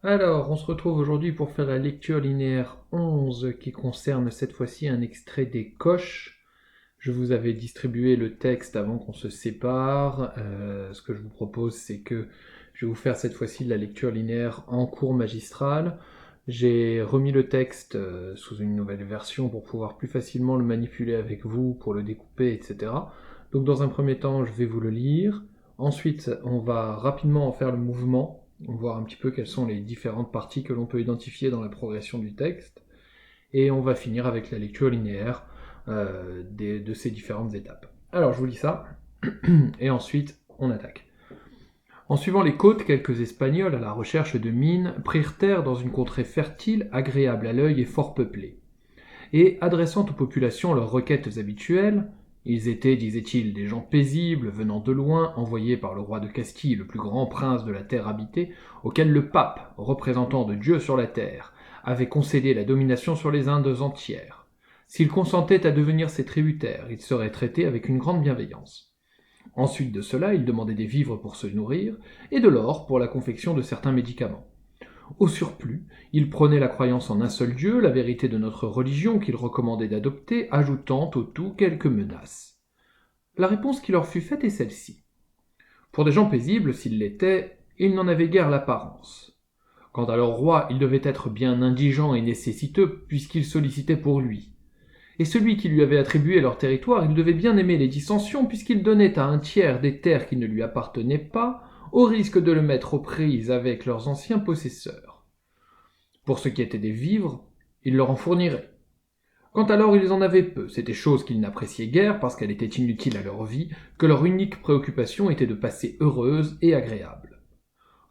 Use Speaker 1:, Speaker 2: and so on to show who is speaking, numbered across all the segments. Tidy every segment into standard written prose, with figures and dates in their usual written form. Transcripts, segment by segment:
Speaker 1: Alors, on se retrouve aujourd'hui pour faire la lecture linéaire 11 qui concerne cette fois-ci un extrait des Coches. Je vous avais distribué le texte avant qu'on se sépare. Ce que je vous propose, c'est que je vais vous faire cette fois-ci la lecture linéaire en cours magistral. J'ai remis le texte sous une nouvelle version pour pouvoir plus facilement le manipuler avec vous, pour le découper, etc. Donc dans un premier temps, je vais vous le lire. Ensuite, on va rapidement en faire le mouvement, voir un petit peu quelles sont les différentes parties que l'on peut identifier dans la progression du texte. Et on va finir avec la lecture linéaire de ces différentes étapes. Alors je vous lis ça, et ensuite on attaque. En suivant les côtes, quelques Espagnols, à la recherche de mines, prirent terre dans une contrée fertile, agréable à l'œil et fort peuplée. Et, adressant aux populations leurs requêtes habituelles, ils étaient, disaient-ils, des gens paisibles, venant de loin, envoyés par le roi de Castille, le plus grand prince de la terre habitée, auquel le pape, représentant de Dieu sur la terre, avait concédé la domination sur les Indes entières. S'ils consentaient à devenir ses tributaires, ils seraient traités avec une grande bienveillance. Ensuite de cela, ils demandaient des vivres pour se nourrir, et de l'or pour la confection de certains médicaments. Au surplus, ils prônaient la croyance en un seul Dieu, la vérité de notre religion qu'ils recommandaient d'adopter, ajoutant au tout quelques menaces. La réponse qui leur fut faite est celle-ci. Pour des gens paisibles, s'ils l'étaient, ils n'en avaient guère l'apparence. Quant à leur roi, il devait être bien indigent et nécessiteux, puisqu'il sollicitait pour lui. Et celui qui lui avait attribué leur territoire, il devait bien aimer les dissensions, puisqu'il donnait à un tiers des terres qui ne lui appartenaient pas, au risque de le mettre aux prises avec leurs anciens possesseurs. Pour ce qui était des vivres, il leur en fournirait. Quand alors ils en avaient peu, c'était chose qu'ils n'appréciaient guère parce qu'elle était inutile à leur vie, que leur unique préoccupation était de passer heureuse et agréable.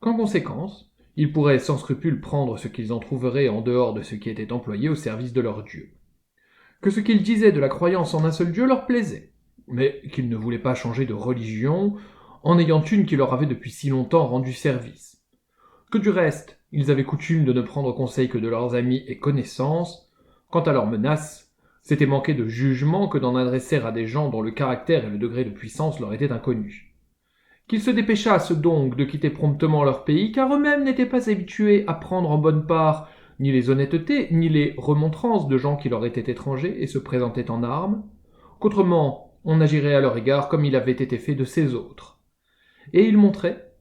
Speaker 1: Qu'en conséquence, ils pourraient sans scrupule prendre ce qu'ils en trouveraient en dehors de ce qui était employé au service de leur Dieu. Que ce qu'ils disaient de la croyance en un seul Dieu leur plaisait, mais qu'ils ne voulaient pas changer de religion, en ayant une qui leur avait depuis si longtemps rendu service. Que du reste, ils avaient coutume de ne prendre conseil que de leurs amis et connaissances. Quant à leurs menaces, c'était manquer de jugement que d'en adresser à des gens dont le caractère et le degré de puissance leur étaient inconnus. Qu'ils se dépêchassent donc de quitter promptement leur pays, car eux-mêmes n'étaient pas habitués à prendre en bonne part ni les honnêtetés, ni les remontrances de gens qui leur étaient étrangers et se présentaient en armes, qu'autrement on agirait à leur égard comme il avait été fait de ces autres. Et ils montraient,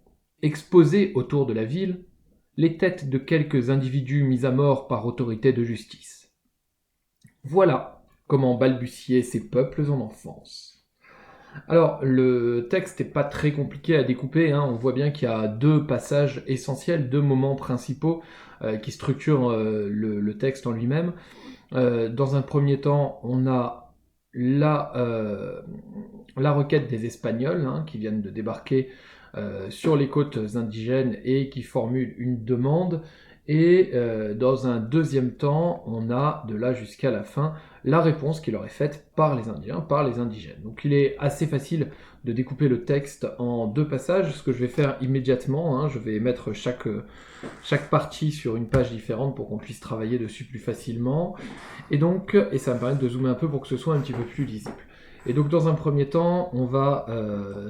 Speaker 1: exposés autour de la ville, les têtes de quelques individus mis à mort par autorité de justice. Voilà comment balbutiaient ces peuples en enfance. Alors, le texte n'est pas très compliqué à découper, hein. On voit bien qu'il y a deux passages essentiels, deux moments principaux qui structurent le texte en lui-même. Dans un premier temps, on a la requête des Espagnols, hein, qui viennent de débarquer sur les côtes indigènes et qui formulent une demande. Et dans un deuxième temps, on a de là jusqu'à la fin la réponse qui leur est faite par les Indiens, par les indigènes. Donc il est assez facile de découper le texte en deux passages, ce que je vais faire immédiatement, hein, je vais mettre chaque partie sur une page différente pour qu'on puisse travailler dessus plus facilement. Et donc, et ça va me permettre de zoomer un peu pour que ce soit un petit peu plus lisible. Et donc dans un premier temps, on va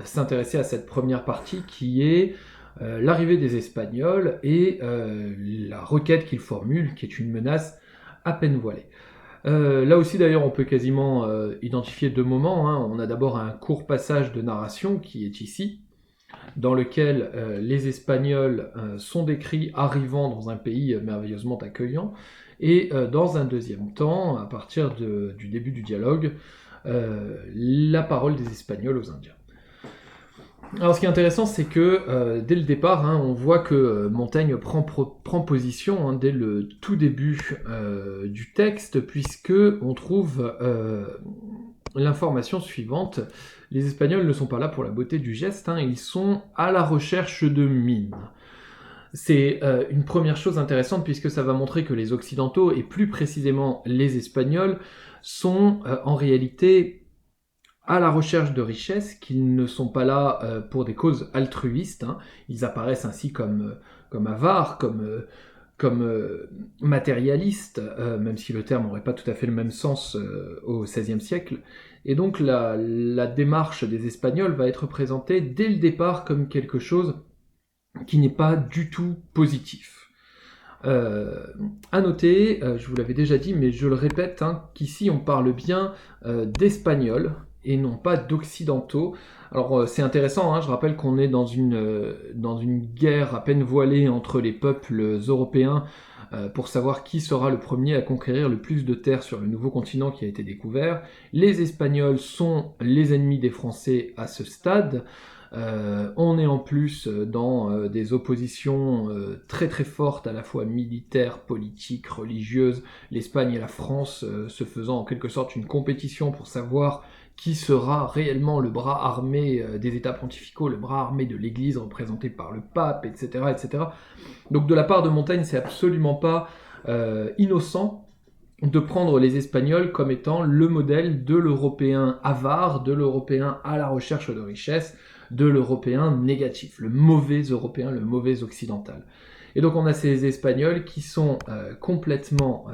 Speaker 1: s'intéresser à cette première partie qui est l'arrivée des Espagnols et la requête qu'ils formulent, qui est une menace à peine voilée. Là aussi d'ailleurs on peut quasiment identifier deux moments, hein. On a d'abord un court passage de narration qui est ici, dans lequel les Espagnols sont décrits arrivant dans un pays merveilleusement accueillant, et dans un deuxième temps, à partir du début du dialogue, la parole des Espagnols aux Indiens. Alors ce qui est intéressant, c'est que dès le départ, hein, on voit que Montaigne prend position hein, dès le tout début du texte, puisque on trouve l'information suivante. Les Espagnols ne sont pas là pour la beauté du geste, hein, ils sont à la recherche de mines. C'est une première chose intéressante puisque ça va montrer que les Occidentaux, et plus précisément les Espagnols, sont en réalité à la recherche de richesses, qu'ils ne sont pas là pour des causes altruistes, hein. Ils apparaissent ainsi comme avares, comme matérialistes, même si le terme n'aurait pas tout à fait le même sens au XVIe siècle. Et donc la démarche des Espagnols va être présentée dès le départ comme quelque chose qui n'est pas du tout positif. À noter, je vous l'avais déjà dit, mais je le répète, hein, qu'ici on parle bien d'Espagnols et non pas d'Occidentaux. Alors c'est intéressant, hein, je rappelle qu'on est dans une guerre à peine voilée entre les peuples européens pour savoir qui sera le premier à conquérir le plus de terres sur le nouveau continent qui a été découvert. Les Espagnols sont les ennemis des Français à ce stade. On est en plus dans des oppositions très très fortes, à la fois militaires, politiques, religieuses, l'Espagne et la France se faisant en quelque sorte une compétition pour savoir qui sera réellement le bras armé des États pontificaux, le bras armé de l'Église représenté par le pape, etc., etc. Donc de la part de Montaigne, c'est absolument pas innocent de prendre les Espagnols comme étant le modèle de l'Européen avare, de l'Européen à la recherche de richesse, de l'Européen négatif, le mauvais Européen, le mauvais occidental. Et donc on a ces Espagnols qui sont complètement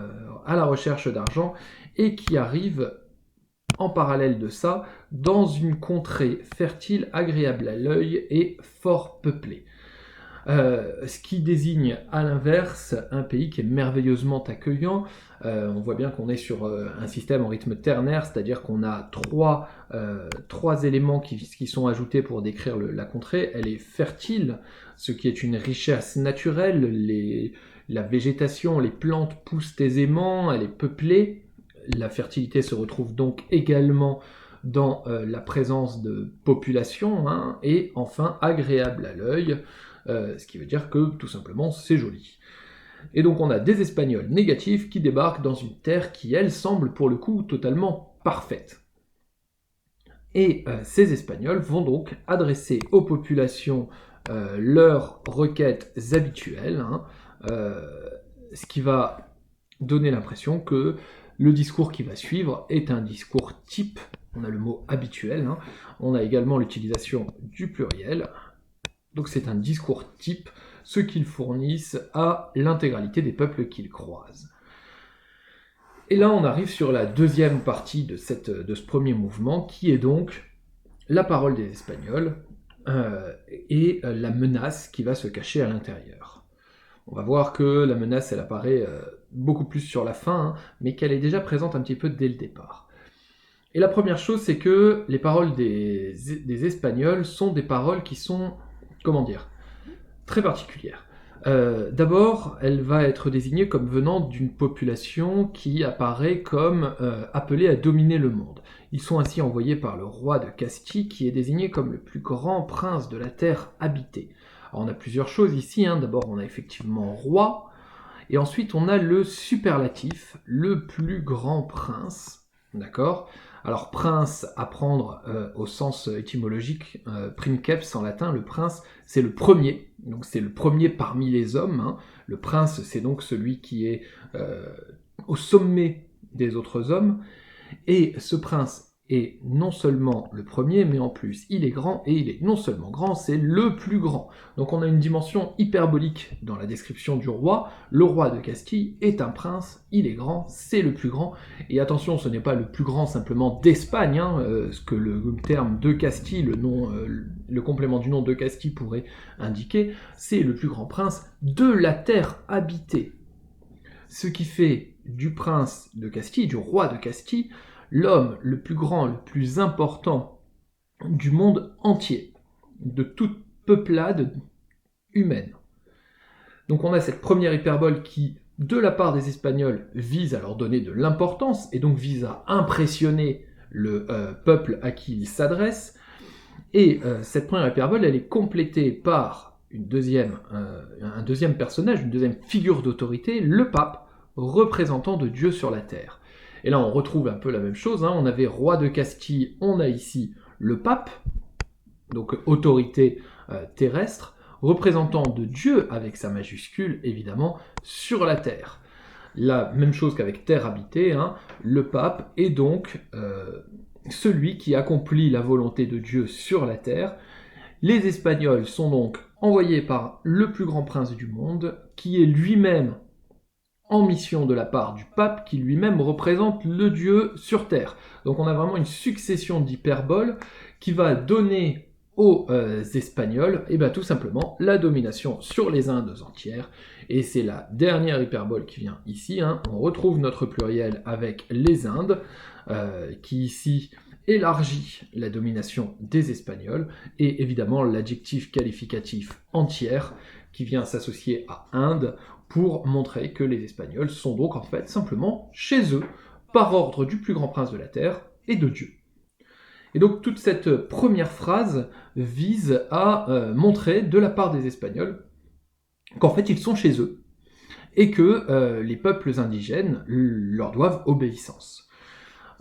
Speaker 1: à la recherche d'argent et qui arrivent en parallèle de ça dans une contrée fertile, agréable à l'œil et fort peuplée. Ce qui désigne à l'inverse un pays qui est merveilleusement accueillant. On voit bien qu'on est sur un système en rythme ternaire, c'est-à-dire qu'on a trois éléments qui sont ajoutés pour décrire la contrée. Elle est fertile, ce qui est une richesse naturelle, la végétation, les plantes poussent aisément, elle est peuplée. La fertilité se retrouve donc également dans la présence de population, hein, et enfin agréable à l'œil, ce qui veut dire que tout simplement c'est joli. Et donc on a des Espagnols négatifs qui débarquent dans une terre qui, elle, semble pour le coup totalement parfaite. Et ces Espagnols vont donc adresser aux populations leurs requêtes habituelles, hein, ce qui va donner l'impression que le discours qui va suivre est un discours type. On a le mot habituel, hein. On a également l'utilisation du pluriel. Donc c'est un discours type, ce qu'ils fournissent à l'intégralité des peuples qu'ils croisent. Et là on arrive sur la deuxième partie de ce premier mouvement, qui est donc la parole des Espagnols et la menace qui va se cacher à l'intérieur. On va voir que la menace, elle apparaît beaucoup plus sur la fin, hein, mais qu'elle est déjà présente un petit peu dès le départ. Et la première chose, c'est que les paroles des Espagnols sont des paroles qui sont, comment dire, très particulières. D'abord, elle va être désignée comme venant d'une population qui apparaît comme appelée à dominer le monde. Ils sont ainsi envoyés par le roi de Castille, qui est désigné comme le plus grand prince de la terre habitée. Alors, on a plusieurs choses ici, hein. D'abord on a effectivement roi, et ensuite on a le superlatif, le plus grand prince, d'accord ? Alors prince, à prendre au sens étymologique, princeps en latin, le prince c'est le premier, donc c'est le premier parmi les hommes, hein. Le prince c'est donc celui qui est au sommet des autres hommes, et ce prince est non seulement le premier, mais en plus il est grand, et il est non seulement grand, c'est le plus grand. Donc on a une dimension hyperbolique dans la description du roi. Le roi de Castille est un prince, il est grand, c'est le plus grand, et attention, ce n'est pas le plus grand simplement d'Espagne, hein, ce que le terme de Castille, le complément du nom de Castille pourrait indiquer, c'est le plus grand prince de la terre habitée. Ce qui fait du prince de Castille, du roi de Castille, l'homme le plus grand, le plus important du monde entier, de toute peuplade humaine. Donc on a cette première hyperbole qui, de la part des Espagnols, vise à leur donner de l'importance, et donc vise à impressionner le peuple à qui ils s'adressent, et cette première hyperbole, elle est complétée par un deuxième personnage, une deuxième figure d'autorité, le pape, représentant de Dieu sur la terre. Et là, on retrouve un peu la même chose, hein. On avait roi de Castille, on a ici le pape, donc autorité terrestre, représentant de Dieu, avec sa majuscule, évidemment, sur la terre. La même chose qu'avec terre habitée, hein, le pape est donc celui qui accomplit la volonté de Dieu sur la terre. Les Espagnols sont donc envoyés par le plus grand prince du monde, qui est lui-même en mission de la part du pape, qui lui-même représente le Dieu sur terre. Donc on a vraiment une succession d'hyperboles qui va donner aux Espagnols, et bien tout simplement la domination sur les Indes entières, et c'est la dernière hyperbole qui vient ici, hein. On retrouve notre pluriel avec les Indes, qui ici élargit la domination des Espagnols, et évidemment l'adjectif qualificatif entière, qui vient s'associer à Inde, pour montrer que les Espagnols sont donc en fait simplement chez eux, par ordre du plus grand prince de la Terre et de Dieu. Et donc toute cette première phrase vise à montrer de la part des Espagnols qu'en fait ils sont chez eux et que les peuples indigènes leur doivent obéissance.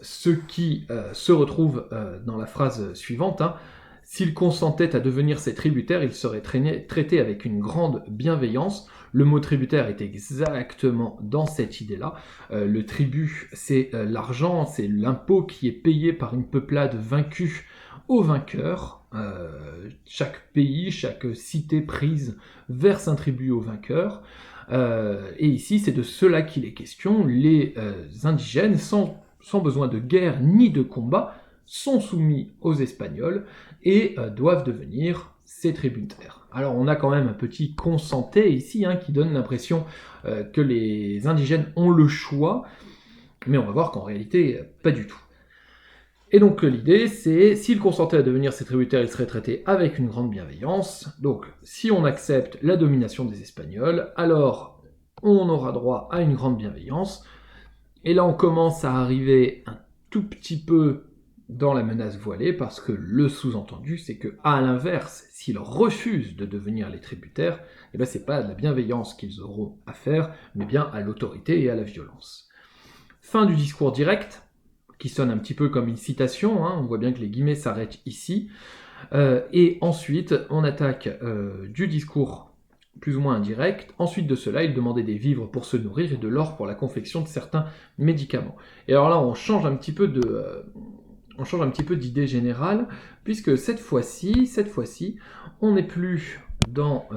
Speaker 1: Ce qui se retrouve dans la phrase suivante, hein, s'ils consentaient à devenir ses tributaires, ils seraient traités avec une grande bienveillance. Le mot tributaire est exactement dans cette idée-là. Le tribut, c'est l'argent, c'est l'impôt qui est payé par une peuplade vaincue au vainqueur. Chaque pays, chaque cité prise verse un tribut au vainqueur. Et ici, c'est de cela qu'il est question. Les indigènes, sans besoin de guerre ni de combat, sont soumis aux Espagnols et doivent devenir ses tributaires. Alors on a quand même un petit consenté ici, hein, qui donne l'impression que les indigènes ont le choix, mais on va voir qu'en réalité, pas du tout. Et donc l'idée, c'est, s'ils consentaient à devenir ses tributaires, ils seraient traités avec une grande bienveillance. Donc si on accepte la domination des Espagnols, alors on aura droit à une grande bienveillance. Et là, on commence à arriver un tout petit peu dans la menace voilée, parce que le sous-entendu, c'est que, à l'inverse, s'ils refusent de devenir les tributaires, eh ben, c'est pas de la bienveillance qu'ils auront à faire, mais bien à l'autorité et à la violence. Fin du discours direct, qui sonne un petit peu comme une citation, hein, on voit bien que les guillemets s'arrêtent ici, et ensuite, on attaque du discours plus ou moins indirect. Ensuite de cela, il demandait des vivres pour se nourrir et de l'or pour la confection de certains médicaments. Et alors là, on change un petit peu d'idée générale, puisque cette fois-ci, on n'est plus dans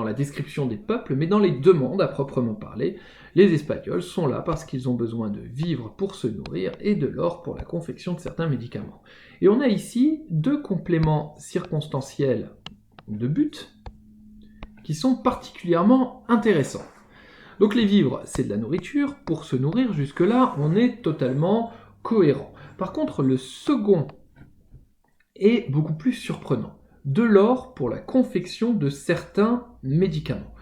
Speaker 1: la description des peuples, mais dans les demandes à proprement parler. Les Espagnols sont là parce qu'ils ont besoin de vivres pour se nourrir et de l'or pour la confection de certains médicaments. Et on a ici deux compléments circonstanciels de but qui sont particulièrement intéressants. Donc les vivres, c'est de la nourriture, pour se nourrir, jusque-là, on est totalement cohérent. Par contre, le second est beaucoup plus surprenant. De l'or pour la confection de certains médicaments.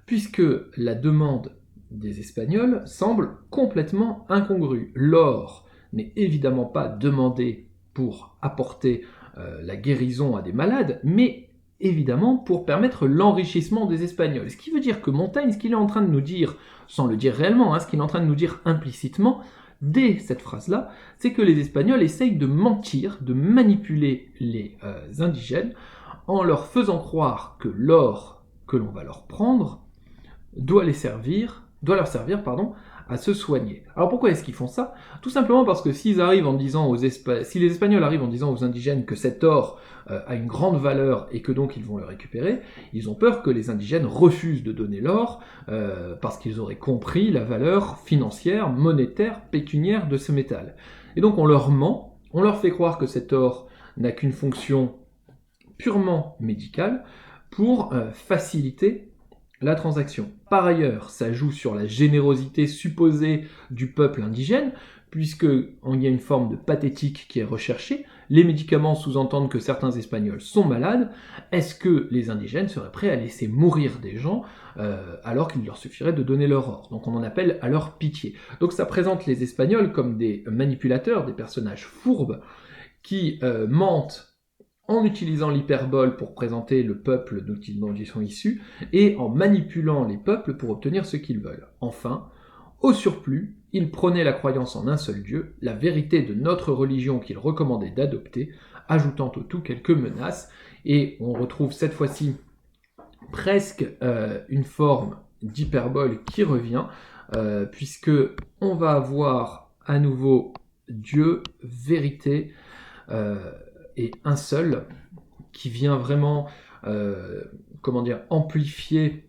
Speaker 1: Puisque la demande des Espagnols semble complètement incongrue. L'or n'est évidemment pas demandé pour apporter la guérison à des malades, mais évidemment pour permettre l'enrichissement des Espagnols. Ce qui veut dire que Montaigne, ce qu'il est en train de nous dire, sans le dire réellement, hein, ce qu'il est en train de nous dire implicitement, dès cette phrase-là, c'est que les Espagnols essayent de mentir, de manipuler les indigènes, en leur faisant croire que l'or que l'on va leur prendre doit leur servir, à se soigner. Alors pourquoi est-ce qu'ils font ça? Tout simplement parce que si les Espagnols arrivent en disant aux indigènes que cet or a une grande valeur et que donc ils vont le récupérer, ils ont peur que les indigènes refusent de donner l'or parce qu'ils auraient compris la valeur financière, monétaire, pécuniaire de ce métal. Et donc on leur ment, on leur fait croire que cet or n'a qu'une fonction purement médicale pour faciliter la transaction. Par ailleurs, ça joue sur la générosité supposée du peuple indigène, puisqu'il y a une forme de pathétique qui est recherchée. Les médicaments sous-entendent que certains Espagnols sont malades. Est-ce que les indigènes seraient prêts à laisser mourir des gens alors qu'il leur suffirait de donner leur or? Donc on en appelle à leur pitié. Donc ça présente les Espagnols comme des manipulateurs, des personnages fourbes, qui mentent en utilisant l'hyperbole pour présenter le peuple dont ils sont issus, et en manipulant les peuples pour obtenir ce qu'ils veulent. Enfin, au surplus, ils prônaient la croyance en un seul Dieu, la vérité de notre religion qu'ils recommandaient d'adopter, ajoutant au tout quelques menaces, et on retrouve cette fois-ci presque une forme d'hyperbole qui revient, puisque on va avoir à nouveau Dieu, vérité, et un seul, qui vient vraiment amplifier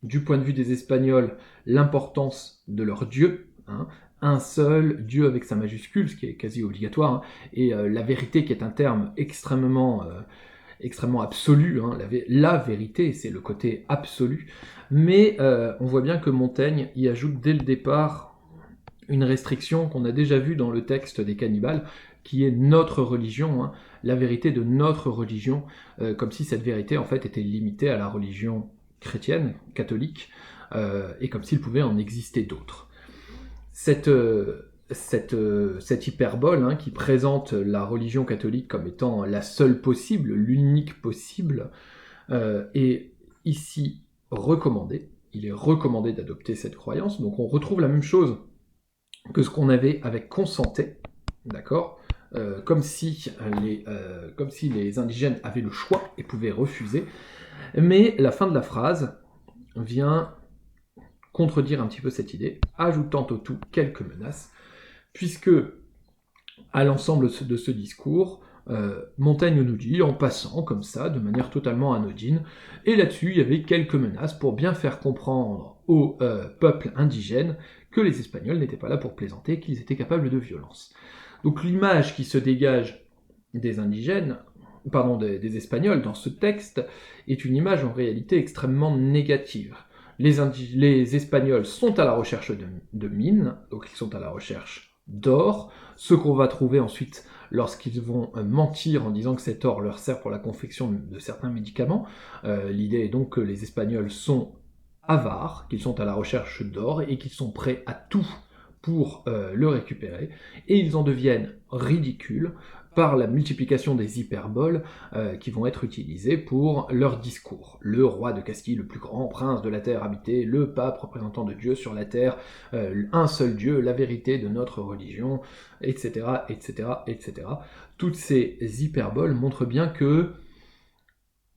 Speaker 1: du point de vue des Espagnols l'importance de leur Dieu, hein, un seul Dieu avec sa majuscule, ce qui est quasi obligatoire, hein, et la vérité qui est un terme extrêmement absolu, hein, la vérité, c'est le côté absolu, mais on voit bien que Montaigne y ajoute dès le départ une restriction qu'on a déjà vue dans le texte des cannibales, qui est notre religion, hein, la vérité de notre religion, comme si cette vérité en fait était limitée à la religion chrétienne, catholique, et comme s'il pouvait en exister d'autres. Cette hyperbole, hein, qui présente la religion catholique comme étant la seule possible, l'unique possible, est ici recommandée. Il est recommandé d'adopter cette croyance, donc on retrouve la même chose que ce qu'on avait avec Consentait, d'accord, comme si les indigènes avaient le choix et pouvaient refuser, mais la fin de la phrase vient contredire un petit peu cette idée, ajoutant au tout quelques menaces, puisque à l'ensemble de ce discours, Montaigne nous dit, en passant comme ça, de manière totalement anodine, et là-dessus il y avait quelques menaces pour bien faire comprendre au peuple indigène que les Espagnols n'étaient pas là pour plaisanter, qu'ils étaient capables de violence. Donc l'image qui se dégage des indigènes, des Espagnols dans ce texte, est une image en réalité extrêmement négative. Les Espagnols sont à la recherche de mines, donc ils sont à la recherche d'or, ce qu'on va trouver ensuite lorsqu'ils vont mentir en disant que cet or leur sert pour la confection de certains médicaments. L'idée est donc que les Espagnols sont avares, qu'ils sont à la recherche d'or et qu'ils sont prêts à tout pour le récupérer, et ils en deviennent ridicules par la multiplication des hyperboles qui vont être utilisées pour leur discours. Le roi de Castille, le plus grand prince de la terre habitée, le pape représentant de Dieu sur la terre, un seul Dieu, la vérité de notre religion, etc., etc., etc. Toutes ces hyperboles montrent bien que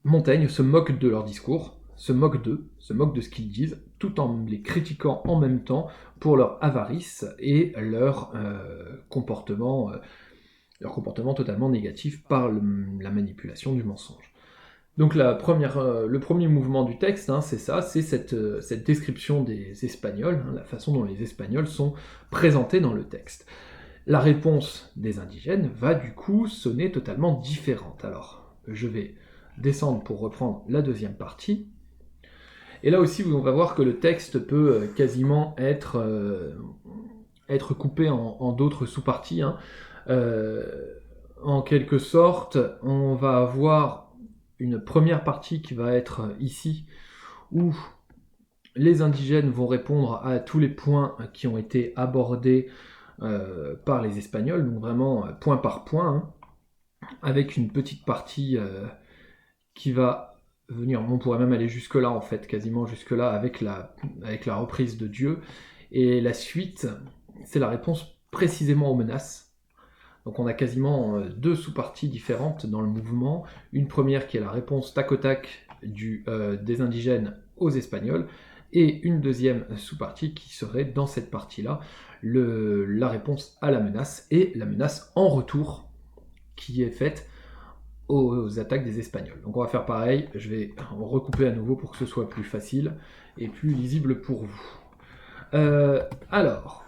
Speaker 1: Montaigne se moque de leur discours, se moque d'eux, se moque de ce qu'ils disent, tout en les critiquant en même temps pour leur avarice et leur comportement totalement négatif par la manipulation du mensonge. Donc le premier mouvement du texte, hein, c'est ça, c'est cette description des Espagnols, hein, la façon dont les Espagnols sont présentés dans le texte. La réponse des indigènes va du coup sonner totalement différente. Alors, je vais descendre pour reprendre la deuxième partie. Et là aussi, on va voir que le texte peut quasiment être coupé en d'autres sous-parties, hein. En quelque sorte, on va avoir une première partie qui va être ici, où les indigènes vont répondre à tous les points qui ont été abordés par les Espagnols, donc vraiment point par point, hein, avec une petite partie qui va venir, on pourrait même aller jusque-là en fait, quasiment jusque-là, avec la reprise de Dieu, et la suite, c'est la réponse précisément aux menaces. Donc on a quasiment deux sous-parties différentes dans le mouvement. Une première qui est la réponse tac au tac des indigènes aux Espagnols, et une deuxième sous-partie qui serait dans cette partie-là, la réponse à la menace, et la menace en retour qui est faite aux attaques des Espagnols. Donc on va faire pareil, je vais recouper à nouveau pour que ce soit plus facile et plus lisible pour vous. Alors,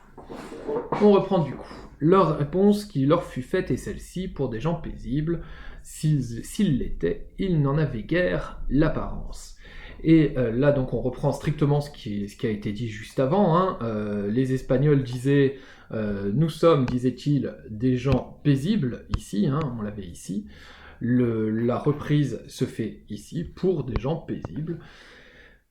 Speaker 1: on reprend du coup. Leur réponse qui leur fut faite est celle-ci: pour des gens paisibles, s'ils l'étaient, ils n'en avaient guère l'apparence. Et là donc on reprend strictement ce qui a été dit juste avant, hein. Les Espagnols disaient nous sommes, disaient-ils, des gens paisibles ici, hein, on l'avait ici. La reprise se fait ici pour des gens paisibles.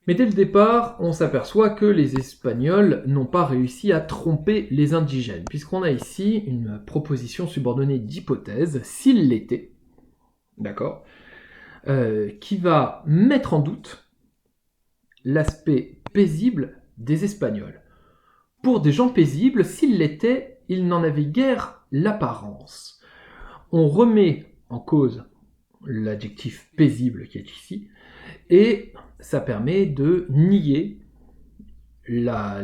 Speaker 1: Mais dès le départ, on s'aperçoit que les Espagnols n'ont pas réussi à tromper les indigènes, puisqu'on a ici une proposition subordonnée d'hypothèse, s'il l'était, d'accord, qui va mettre en doute l'aspect paisible des Espagnols. Pour des gens paisibles, s'ils l'étaient, ils n'en avaient guère l'apparence. On remet en cause l'adjectif paisible qui est ici, et ça permet de nier la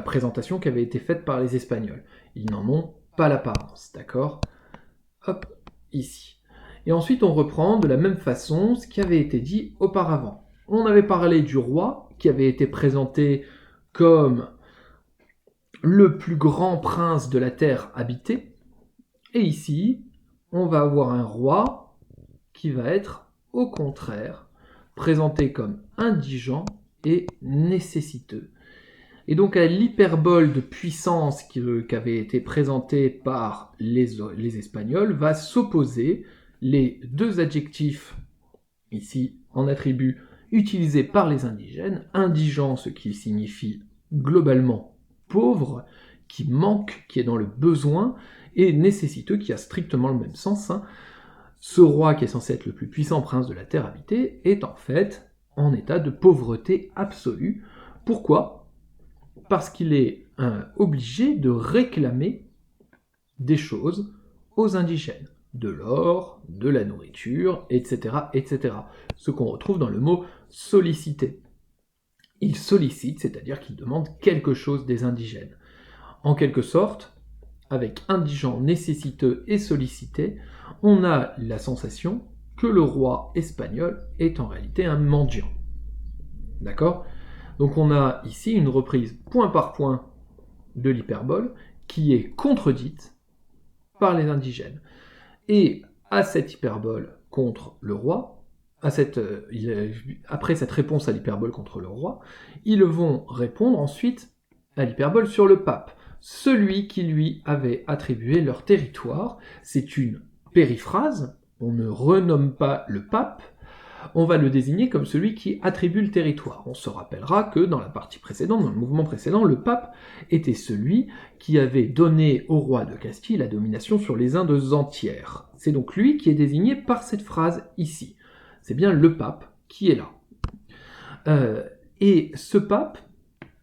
Speaker 1: présentation qui avait été faite par les Espagnols. Ils n'en ont pas l'apparence, d'accord ? Hop, ici. Et ensuite on reprend de la même façon ce qui avait été dit auparavant. On avait parlé du roi qui avait été présenté comme le plus grand prince de la terre habitée. Et ici, on va avoir un roi qui va être, au contraire, présenté comme indigent et nécessiteux. Et donc à l'hyperbole de puissance qu'avait été présentée par les Espagnols va s'opposer les deux adjectifs, ici en attribut, utilisés par les indigènes, indigent, ce qui signifie globalement pauvre, qui manque, qui est dans le besoin, et nécessiteux, qui a strictement le même sens. Ce roi qui est censé être le plus puissant prince de la terre habitée est en fait en état de pauvreté absolue. Pourquoi ? Parce qu'il est obligé de réclamer des choses aux indigènes. De l'or, de la nourriture, etc., etc. Ce qu'on retrouve dans le mot solliciter. Il sollicite, c'est-à-dire qu'il demande quelque chose des indigènes. En quelque sorte, avec indigent, nécessiteux et sollicité, on a la sensation que le roi espagnol est en réalité un mendiant. D'accord ? Donc on a ici une reprise point par point de l'hyperbole qui est contredite par les indigènes. Et à cette hyperbole contre le roi, après cette réponse à l'hyperbole contre le roi, ils vont répondre ensuite à l'hyperbole sur le pape, celui qui lui avait attribué leur territoire. C'est une périphrase, on ne renomme pas le pape, on va le désigner comme celui qui attribue le territoire. On se rappellera que dans la partie précédente, dans le mouvement précédent, le pape était celui qui avait donné au roi de Castille la domination sur les Indes entières. C'est donc lui qui est désigné par cette phrase ici. C'est bien le pape qui est là. Et ce pape,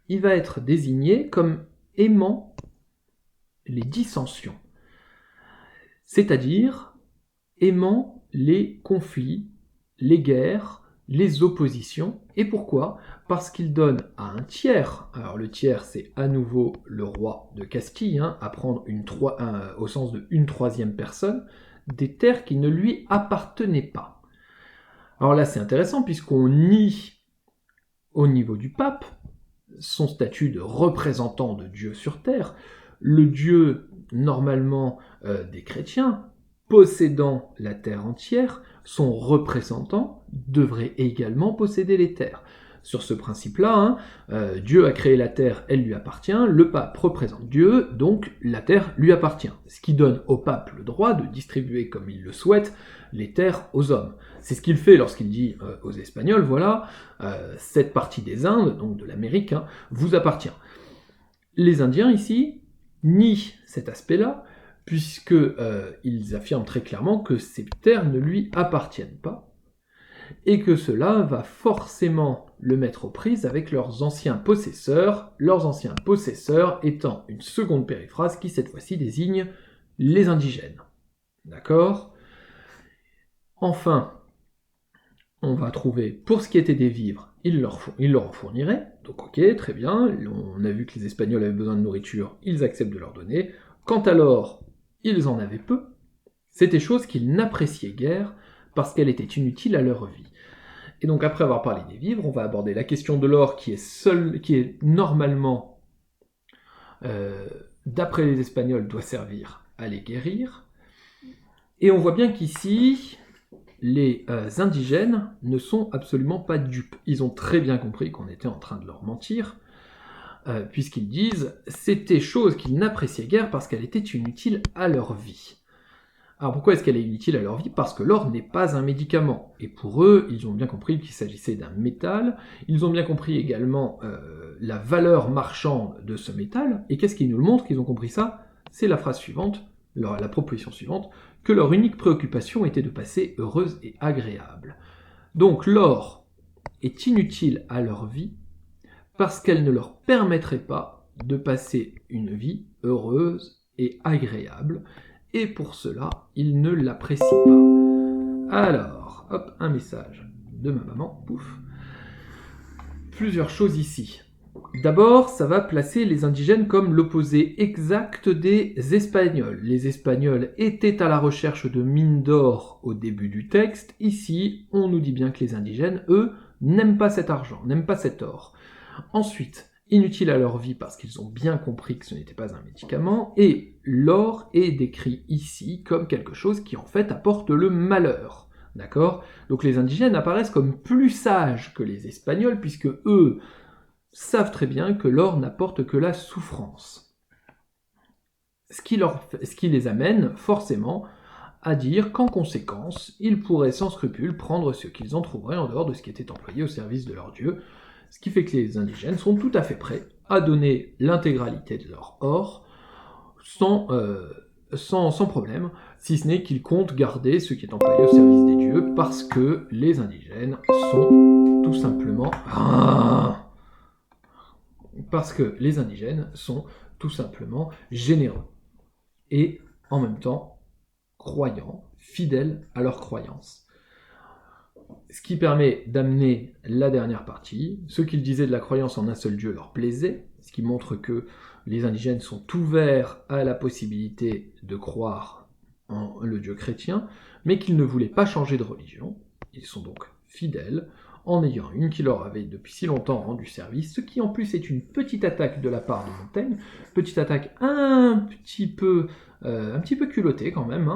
Speaker 1: il va être désigné comme aimant les dissensions, c'est-à-dire aimant les conflits, les guerres, les oppositions. Et pourquoi ? Parce qu'il donne à un tiers, alors le tiers c'est à nouveau le roi de Castille, à prendre au sens de une troisième personne, des terres qui ne lui appartenaient pas. Alors là c'est intéressant puisqu'on nie au niveau du pape son statut de représentant de Dieu sur terre, le Dieu normalement des chrétiens, possédant la terre entière, son représentant devrait également posséder les terres. Sur ce principe-là, Dieu a créé la terre, elle lui appartient, le pape représente Dieu, donc la terre lui appartient. Ce qui donne au pape le droit de distribuer comme il le souhaite les terres aux hommes. C'est ce qu'il fait lorsqu'il dit aux Espagnols, voilà, cette partie des Indes, donc de l'Amérique, vous appartient. Les Indiens ici nient cet aspect-là, puisqu'ils affirment très clairement que ces terres ne lui appartiennent pas, et que cela va forcément le mettre aux prises avec leurs anciens possesseurs étant une seconde périphrase qui cette fois-ci désigne les indigènes. D'accord ? Enfin, on va trouver, pour ce qui était des vivres, ils leur en fourniraient, donc ok, très bien, on a vu que les Espagnols avaient besoin de nourriture, ils acceptent de leur donner. Quant à l'or, ils en avaient peu, c'était chose qu'ils n'appréciaient guère, parce qu'elle était inutile à leur vie. Et donc après avoir parlé des vivres, on va aborder la question de l'or qui est normalement, d'après les Espagnols, doit servir à les guérir. Et on voit bien qu'ici, les indigènes ne sont absolument pas dupes. Ils ont très bien compris qu'on était en train de leur mentir, puisqu'ils disent « c'était chose qu'ils n'appréciaient guère parce qu'elle était inutile à leur vie ». Alors pourquoi est-ce qu'elle est inutile à leur vie ? Parce que l'or n'est pas un médicament. Et pour eux, ils ont bien compris qu'il s'agissait d'un métal. Ils ont bien compris également la valeur marchande de ce métal. Et qu'est-ce qui nous le montre qu'ils ont compris ça ? C'est la phrase suivante, la proposition suivante, que leur unique préoccupation était de passer heureuse et agréable. Donc l'or est inutile à leur vie parce qu'elle ne leur permettrait pas de passer une vie heureuse et agréable. Et pour cela, ils ne l'apprécient pas. Alors, hop, un message de ma maman, pouf. Plusieurs choses ici. D'abord, ça va placer les indigènes comme l'opposé exact des Espagnols. Les Espagnols étaient à la recherche de mines d'or au début du texte. Ici, on nous dit bien que les indigènes, eux, n'aiment pas cet argent, n'aiment pas cet or. Ensuite, inutile à leur vie parce qu'ils ont bien compris que ce n'était pas un médicament, et l'or est décrit ici comme quelque chose qui en fait apporte le malheur. D'accord ? Donc les indigènes apparaissent comme plus sages que les Espagnols, puisque eux savent très bien que l'or n'apporte que la souffrance. Ce qui les amène forcément à dire qu'en conséquence, ils pourraient sans scrupule prendre ce qu'ils en trouveraient en dehors de ce qui était employé au service de leur dieu, ce qui fait que les indigènes sont tout à fait prêts à donner l'intégralité de leur or sans problème, si ce n'est qu'ils comptent garder ce qui est employé au service des dieux, parce que les indigènes sont tout simplement... Parce que les indigènes sont tout simplement généreux, et en même temps croyants, fidèles à leurs croyances. Ce qui permet d'amener la dernière partie. Ce qu'ils disaient de la croyance en un seul Dieu leur plaisait, ce qui montre que les indigènes sont ouverts à la possibilité de croire en le Dieu chrétien, mais qu'ils ne voulaient pas changer de religion. Ils sont donc fidèles, en ayant une qui leur avait depuis si longtemps rendu service, ce qui en plus est une petite attaque de la part de Montaigne, petite attaque un petit peu culottée quand même,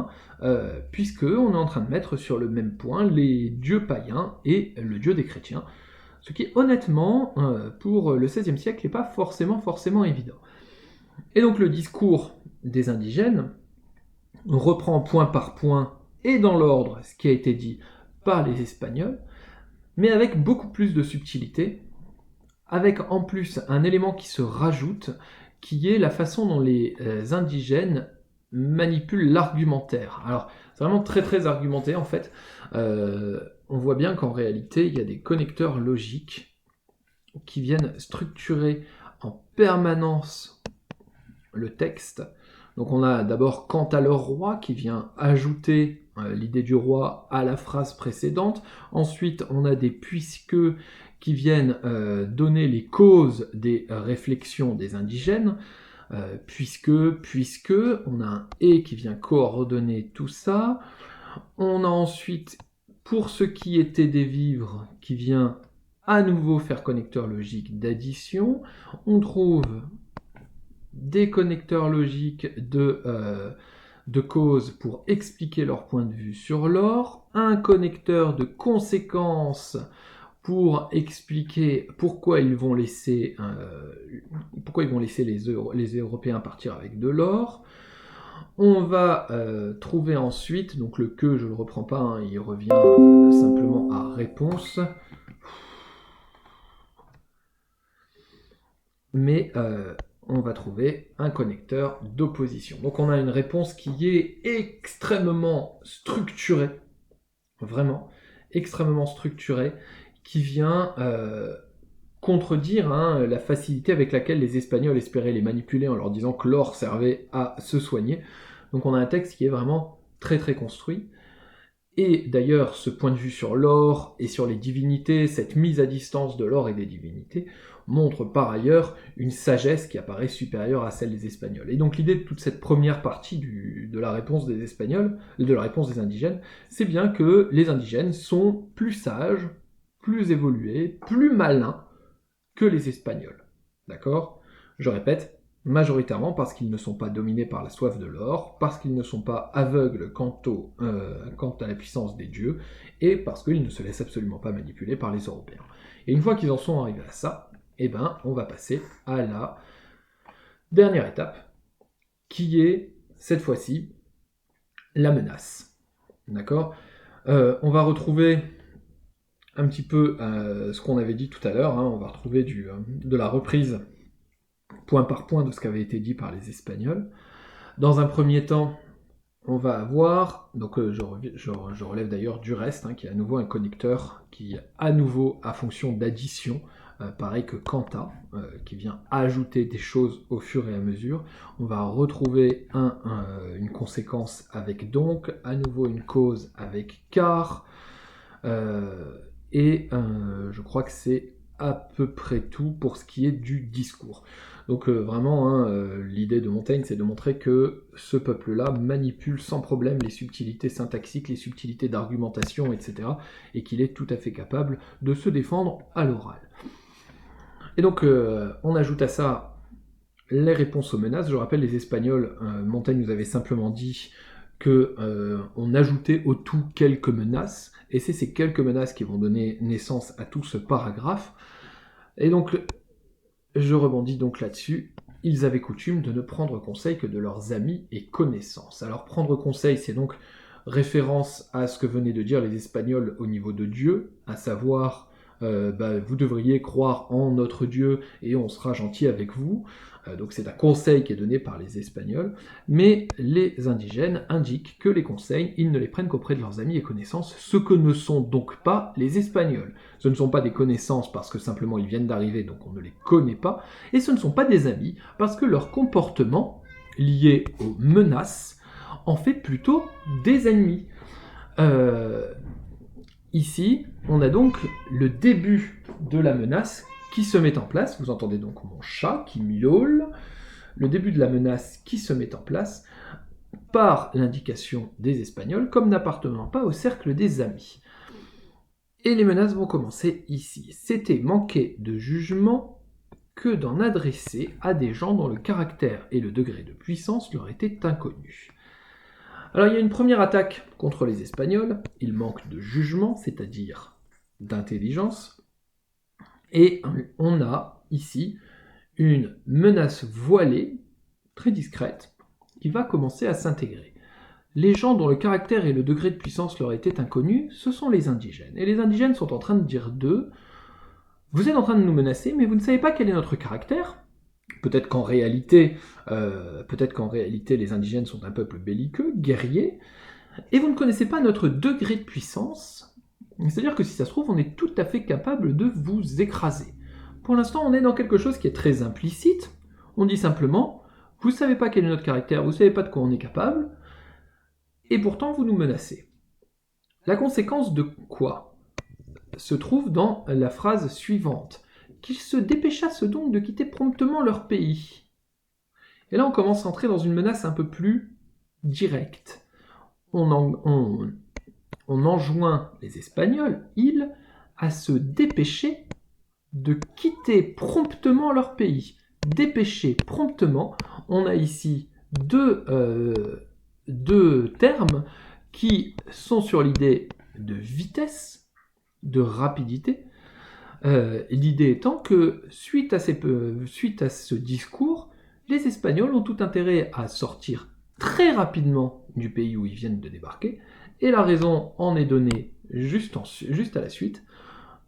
Speaker 1: puisque on est en train de mettre sur le même point les dieux païens et le dieu des chrétiens, ce qui honnêtement, pour le XVIe siècle, n'est pas forcément évident. Et donc le discours des indigènes reprend point par point, et dans l'ordre, ce qui a été dit par les Espagnols, mais avec beaucoup plus de subtilité, avec en plus un élément qui se rajoute, qui est la façon dont les indigènes manipulent l'argumentaire. Alors, c'est vraiment très argumenté en fait. On voit bien qu'en réalité, il y a des connecteurs logiques qui viennent structurer en permanence le texte. Donc on a d'abord « quant à leur roi » qui vient ajouter l'idée du roi à la phrase précédente. Ensuite, on a des « puisque » qui viennent donner les causes des réflexions des indigènes. Puisque, on a un « et » qui vient coordonner tout ça. On a ensuite « pour ce qui était des vivres » qui vient à nouveau faire connecteur logique d'addition. On trouve des connecteurs logiques de cause pour expliquer leur point de vue sur l'or, un connecteur de conséquences pour expliquer pourquoi ils vont laisser les Européens partir avec de l'or. On va trouver ensuite, donc le que, je ne le reprends pas, il revient simplement à réponse. Mais on va trouver un connecteur d'opposition. Donc on a une réponse qui est extrêmement structurée, vraiment extrêmement structurée, qui vient contredire la facilité avec laquelle les Espagnols espéraient les manipuler en leur disant que l'or servait à se soigner. Donc on a un texte qui est vraiment très construit. Et d'ailleurs, ce point de vue sur l'or et sur les divinités, cette mise à distance de l'or et des divinités, montre par ailleurs une sagesse qui apparaît supérieure à celle des Espagnols. Et donc l'idée de toute cette première partie de la réponse des Espagnols, de la réponse des indigènes, c'est bien que les indigènes sont plus sages, plus évolués, plus malins que les Espagnols. D'accord ? Je répète, majoritairement parce qu'ils ne sont pas dominés par la soif de l'or, parce qu'ils ne sont pas aveugles quant à la puissance des dieux, et parce qu'ils ne se laissent absolument pas manipuler par les Européens. Et une fois qu'ils en sont arrivés à ça, on va passer à la dernière étape, qui est, cette fois-ci, la menace. D'accord ? On va retrouver un petit peu ce qu'on avait dit tout à l'heure, on va retrouver de la reprise point par point de ce qui avait été dit par les Espagnols. Dans un premier temps, on va avoir, donc je relève d'ailleurs du reste, qui est à nouveau un connecteur qui à nouveau a fonction d'addition, pareil que quanta, qui vient ajouter des choses au fur et à mesure. On va retrouver une conséquence avec donc, à nouveau une cause avec car, et je crois que c'est à peu près tout pour ce qui est du discours. Donc vraiment, l'idée de Montaigne, c'est de montrer que ce peuple-là manipule sans problème les subtilités syntaxiques, les subtilités d'argumentation, etc., et qu'il est tout à fait capable de se défendre à l'oral. Et donc, on ajoute à ça les réponses aux menaces. Je rappelle, les Espagnols, Montaigne nous avait simplement dit qu'on ajoutait au tout quelques menaces, et c'est ces quelques menaces qui vont donner naissance à tout ce paragraphe. Et donc, je rebondis donc là-dessus. Ils avaient coutume de ne prendre conseil que de leurs amis et connaissances. Alors, prendre conseil, c'est donc référence à ce que venaient de dire les Espagnols au niveau de Dieu, à savoir, vous devriez croire en notre Dieu et on sera gentil avec vous. Donc c'est un conseil qui est donné par les Espagnols, mais les indigènes indiquent que les conseils, ils ne les prennent qu'auprès de leurs amis et connaissances, ce que ne sont donc pas les Espagnols. Ce ne sont pas des connaissances parce que simplement ils viennent d'arriver, donc on ne les connaît pas, et ce ne sont pas des amis parce que leur comportement lié aux menaces en fait plutôt des ennemis. Ici, on a donc le début de la menace qui se met en place. Vous entendez donc mon chat qui miaule. Le début de la menace qui se met en place par l'indication des Espagnols comme n'appartenant pas au cercle des amis. Et les menaces vont commencer ici. C'était manquer de jugement que d'en adresser à des gens dont le caractère et le degré de puissance leur étaient inconnus. Alors il y a une première attaque contre les Espagnols, ils manquent de jugement, c'est-à-dire d'intelligence, et on a ici une menace voilée, très discrète, qui va commencer à s'intégrer. Les gens dont le caractère et le degré de puissance leur étaient inconnus, ce sont les indigènes. Et les indigènes sont en train de dire d'eux, vous êtes en train de nous menacer, mais vous ne savez pas quel est notre caractère. Peut-être qu'en réalité, les indigènes sont un peuple belliqueux, guerrier, et vous ne connaissez pas notre degré de puissance. C'est-à-dire que si ça se trouve, on est tout à fait capable de vous écraser. Pour l'instant, on est dans quelque chose qui est très implicite. On dit simplement, vous ne savez pas quel est notre caractère, vous ne savez pas de quoi on est capable, et pourtant vous nous menacez. La conséquence de quoi se trouve dans la phrase suivante. Qu'ils se dépêchassent donc de quitter promptement leur pays. Et là, on commence à entrer dans une menace un peu plus directe. On enjoint les Espagnols, ils, à se dépêcher de quitter promptement leur pays. Dépêcher promptement, on a ici deux termes qui sont sur l'idée de vitesse, de rapidité. L'idée étant que suite à ce discours, les Espagnols ont tout intérêt à sortir très rapidement du pays où ils viennent de débarquer, et la raison en est donnée juste à la suite.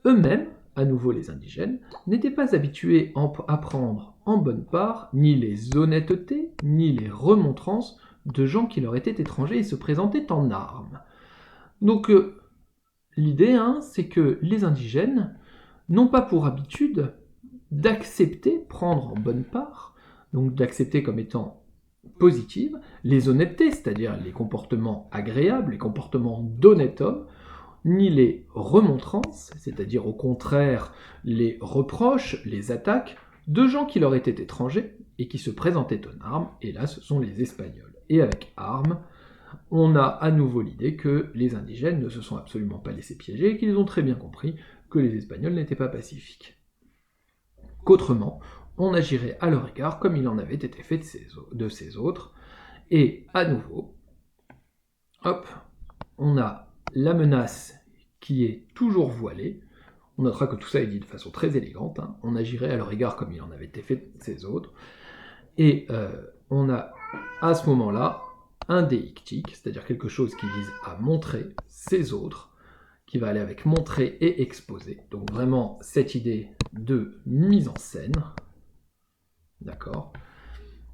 Speaker 1: Eux-mêmes, à nouveau les indigènes, n'étaient pas habitués à prendre en bonne part ni les honnêtetés, ni les remontrances de gens qui leur étaient étrangers et se présentaient en armes. Donc l'idée, c'est que les indigènes n'ont pas pour habitude d'accepter, prendre en bonne part, donc d'accepter comme étant positive, les honnêtetés, c'est-à-dire les comportements agréables, les comportements d'honnête homme, ni les remontrances, c'est-à-dire au contraire les reproches, les attaques de gens qui leur étaient étrangers et qui se présentaient en armes, et là ce sont les Espagnols. Et avec armes, on a à nouveau l'idée que les indigènes ne se sont absolument pas laissés piéger et qu'ils ont très bien compris que les Espagnols n'étaient pas pacifiques. Qu'autrement, on agirait à leur égard comme il en avait été fait de ces autres. Et à nouveau, hop, on a la menace qui est toujours voilée. On notera que tout ça est dit de façon très élégante. On agirait à leur égard comme il en avait été fait de ces autres. Et on a à ce moment-là un déictique, c'est-à-dire quelque chose qui vise à montrer ces autres, qui va aller avec montrer et exposer. Donc vraiment cette idée de mise en scène. D'accord.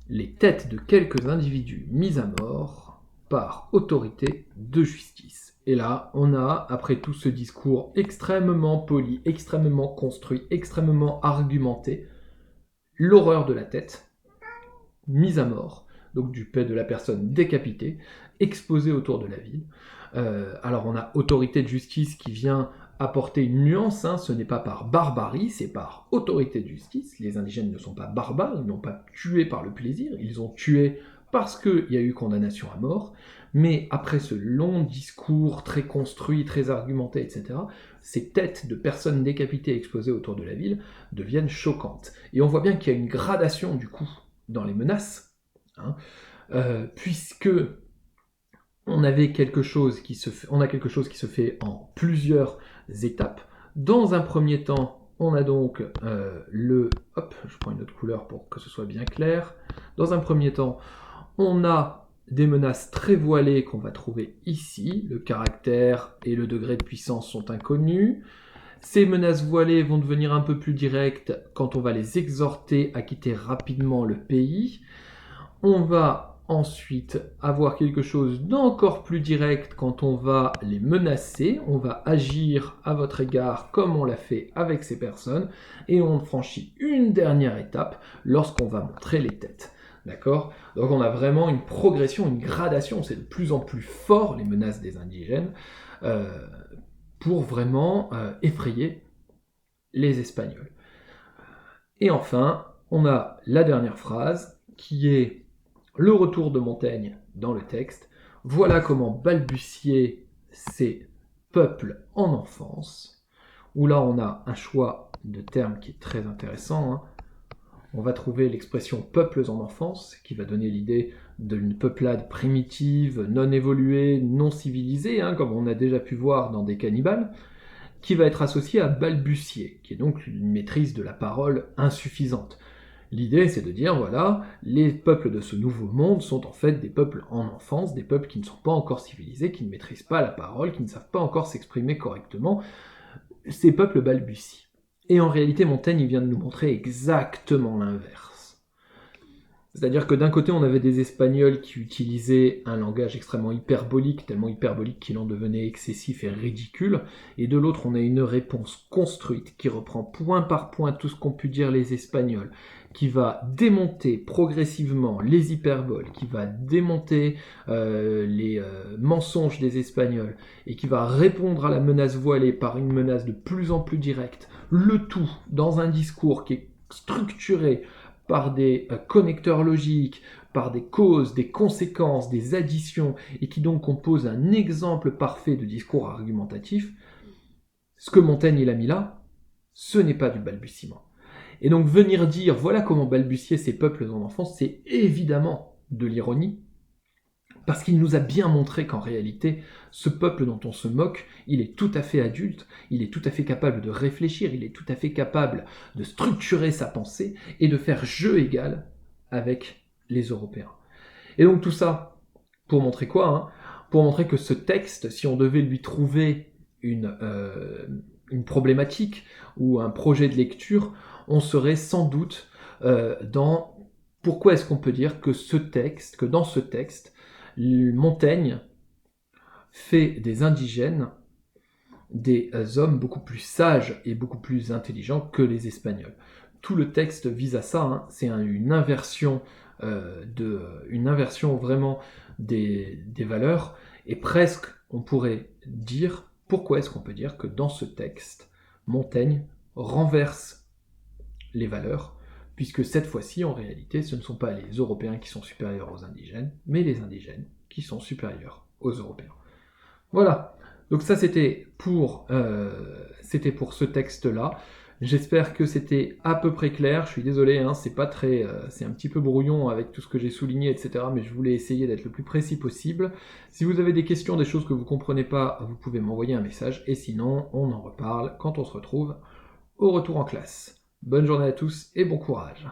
Speaker 1: Les têtes de quelques individus mis à mort par autorité de justice. Et là, on a, après tout ce discours extrêmement poli, extrêmement construit, extrêmement argumenté, l'horreur de la tête, mise à mort, donc du fait de la personne décapitée, exposée autour de la ville. Alors on a autorité de justice qui vient apporter une nuance, ce n'est pas par barbarie, c'est par autorité de justice. Les indigènes ne sont pas barbares, ils n'ont pas tué par le plaisir, ils ont tué parce qu'il y a eu condamnation à mort, Mais après ce long discours très construit, très argumenté, etc., ces têtes de personnes décapitées exposées autour de la ville deviennent choquantes. Et on voit bien qu'il y a une gradation, du coup, dans les menaces, hein, puisque on a quelque chose qui se fait en plusieurs étapes. Dans un premier temps, on a donc je prends une autre couleur pour que ce soit bien clair. Dans un premier temps, on a des menaces très voilées qu'on va trouver ici. Le caractère et le degré de puissance sont inconnus. Ces menaces voilées vont devenir un peu plus directes quand on va les exhorter à quitter rapidement le pays. On va ensuite avoir quelque chose d'encore plus direct quand on va les menacer, on va agir à votre égard comme on l'a fait avec ces personnes, et on franchit une dernière étape lorsqu'on va montrer les têtes. D'accord ? Donc on a vraiment une progression, une gradation, c'est de plus en plus fort les menaces des indigènes, pour vraiment effrayer les Espagnols. Et enfin, on a la dernière phrase qui est le retour de Montaigne dans le texte. Voilà comment balbutier ces peuples en enfance, où là on a un choix de termes qui est très intéressant. Hein. On va trouver l'expression peuples en enfance, qui va donner l'idée d'une peuplade primitive, non évoluée, non civilisée, hein, comme on a déjà pu voir dans des cannibales, qui va être associée à balbutier, qui est donc une maîtrise de la parole insuffisante. L'idée, c'est de dire, voilà, les peuples de ce nouveau monde sont en fait des peuples en enfance, des peuples qui ne sont pas encore civilisés, qui ne maîtrisent pas la parole, qui ne savent pas encore s'exprimer correctement. Ces peuples balbutient. Et en réalité, Montaigne il vient de nous montrer exactement l'inverse. C'est-à-dire que d'un côté, on avait des Espagnols qui utilisaient un langage extrêmement hyperbolique, tellement hyperbolique qu'il en devenait excessif et ridicule, et de l'autre, on a une réponse construite qui reprend point par point tout ce qu'ont pu dire les Espagnols, qui va démonter progressivement les hyperboles, qui va démonter les mensonges des Espagnols, et qui va répondre à la menace voilée par une menace de plus en plus directe, le tout dans un discours qui est structuré par des connecteurs logiques, par des causes, des conséquences, des additions, et qui donc compose un exemple parfait de discours argumentatif. Ce que Montaigne il a mis là, ce n'est pas du balbutiement. Et donc venir dire, voilà comment balbutier ces peuples en enfance, c'est évidemment de l'ironie, parce qu'il nous a bien montré qu'en réalité, ce peuple dont on se moque, il est tout à fait adulte, il est tout à fait capable de réfléchir, il est tout à fait capable de structurer sa pensée et de faire jeu égal avec les Européens. Et donc tout ça, pour montrer quoi, hein ? Pour montrer que ce texte, si on devait lui trouver une problématique ou un projet de lecture, on serait sans doute dans pourquoi est-ce qu'on peut dire que dans ce texte, Montaigne fait des indigènes des hommes beaucoup plus sages et beaucoup plus intelligents que les Espagnols. Tout le texte vise à ça, hein. C'est une inversion vraiment des valeurs, et presque on pourrait dire, pourquoi est-ce qu'on peut dire que dans ce texte, Montaigne renverse les valeurs, puisque cette fois-ci, en réalité, ce ne sont pas les Européens qui sont supérieurs aux indigènes, mais les indigènes qui sont supérieurs aux Européens. Voilà, donc ça c'était pour ce texte-là. J'espère que c'était à peu près clair. Je suis désolé, hein, c'est un petit peu brouillon avec tout ce que j'ai souligné, etc. Mais je voulais essayer d'être le plus précis possible. Si vous avez des questions, des choses que vous comprenez pas, vous pouvez m'envoyer un message. Et sinon, on en reparle quand on se retrouve au retour en classe. Bonne journée à tous et bon courage.